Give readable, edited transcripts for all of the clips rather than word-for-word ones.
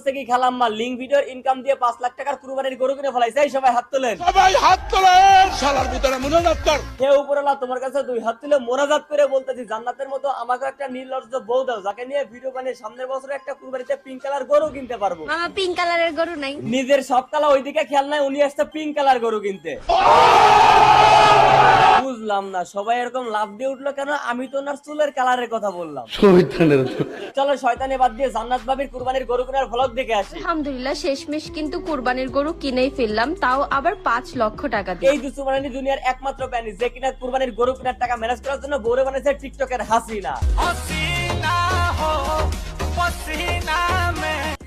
করছে কি খালাম্মা লিঙ্ক ভিডিওর ইনকাম দিয়ে 5 লাখ টাকার কুরবানির গরু কিনে ফেলাইছে। এই সবাই হাত তোলেন, সবাই হাত তোলেন, শালার ভিতরে মুনাজাত কর। হে উপরওয়ালা তোমার কাছে 2 হাত তুলে মোনাজাত করে বলতেছি জান্নাতের মতো আমাকে একটা নির্লজ্জ বউ দাও যাকে নিয়ে ভিডিও বানিয়ে সামনের বছরে একটা কুরবানিতে পিঙ্ক কালার গরু কিনতে পারবো। মামা পিঙ্ক কালারের গরু নাই। নিজের সব কালার ওইদিকে খেয়াল নাই, উনি আসছে পিঙ্ক কালার গরু কিনতে। বুঝলাম না সবাই এরকম লাভ দিয়ে উঠলো কেন? আমি তো ওনার চুলের কালারের কথা বললাম। চলো শয়তানি বাদ দিয়ে জান্নাত ভাবির কুরবানির গরু কেনার ভ্লগ দেখে আসি। আলহামদুলিল্লাহ শেষমেশ কিন্তু কুরবানির গরু কিনেই ফেললাম, তাও আবার 5 লক্ষ টাকা দিয়ে। এই দুসুমানি দুনিয়ার একমাত্র প্রাণী যে কিনা কুরবানির গরু কেনার টাকা ম্যানেজ করার জন্য বউরে বানাইছে টিকটকের হাসিনা।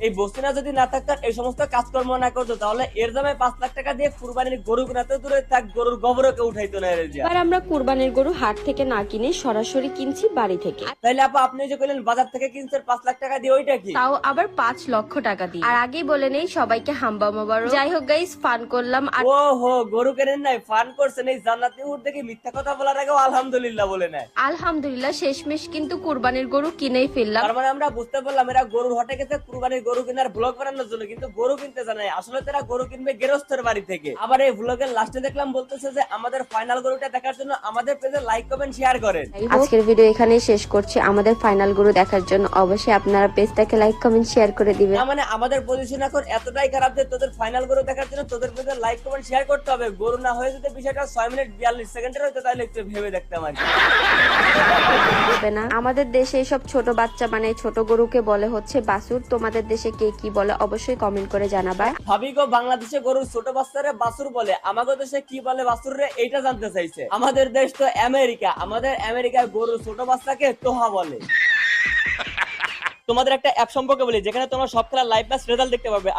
এই বস্তিনা যদি না থাকতো, এই সমস্ত কাজকর্ম না করতো, তাহলে এর দামে 5 লাখ টাকা দিয়ে কুরবানির গরু কেনাতে দূরে থাক গরুর গোবরকে উঠাইতো না। এবার আমরা কুরবানির গরু হাট থেকে না কিনে সরাসরি কিনছি বাড়ি থেকে। তাইলে আপা আপনি যে কইলেন বাজার থেকে কিনছেন 5 লাখ টাকা দিয়ে, ওইটা কি? তাও আবার 5 লক্ষ টাকা দিয়ে। আর আগেই বলে নেই সবাইকে হাম্বা মোবারক। যাই হোক গাইস, ফান করলাম। আর ও হো, গরু কেনেন নাই, ফান করছেন। এই জান্নাতি উট দেখে মিথ্যা কথা বলার আগেও আলহামদুলিল্লাহ বলে নেয়। আলহামদুলিল্লাহ শেষমেশ কিন্তু কুরবানির গরু কিনেই ফেললাম। তার মানে আমরা বুঝতে পারলাম এরা গরুর হাটে গেছে কুরবানির গরু কেনার ব্লগ বানানোর জন্য, কিন্তু গরু কিনতে জানে না। আসলে তারা গরু কিনবে গেরস্তের বাড়ি থেকে। আবার এই ব্লগের লাস্টে দেখলাম বলতেছে যে আমাদের ফাইনাল গরুটা দেখার জন্য আমাদের পেজে লাইক কমেন্ট শেয়ার করেন। আজকের ভিডিও এখানেই শেষ করছি। আমাদের ফাইনাল গরু দেখার জন্য অবশ্যই আপনারা পেজটাকে লাইক কমেন্ট শেয়ার করে দিবেন। তার মানে আমাদের পজিশন এখন এতটাই খারাপ যে তোদের ফাইনাল গরু দেখার জন্য তোদের পেজে লাইক কমেন্ট শেয়ার করতে হবে। গরু না হয়ে যদি বিষয়টা 6 মিনিট 42 সেকেন্ডের হইতো তাহলে একটু ভেবে দেখতে পারি। না, আমাদের দেশে সব ছোট বাচ্চা মানে ছোট গরুকে বলে হচ্ছে বাছুর। তোমাদের দেশে কে কি বলে অবশ্যই কমেন্ট করে জানাবা। ভাবি গো, বাংলাদেশে গরুর ছোট বাচ্চারে বাছুর বলে, আমাদের দেশে কি বলে বাছুর রে এইটা জানতে চাইছে। আমাদের দেশ তো আমেরিকা, আমাদের আমেরিকায় গরুর ছোট বাচ্চাকে তোহা বলে। তোমাদের একটা অ্যাপ সম্পর্কে বলি যেখানে তোমরা সব খেলার লাইভ ম্যাচ রেজাল্ট দেখতে পারবে।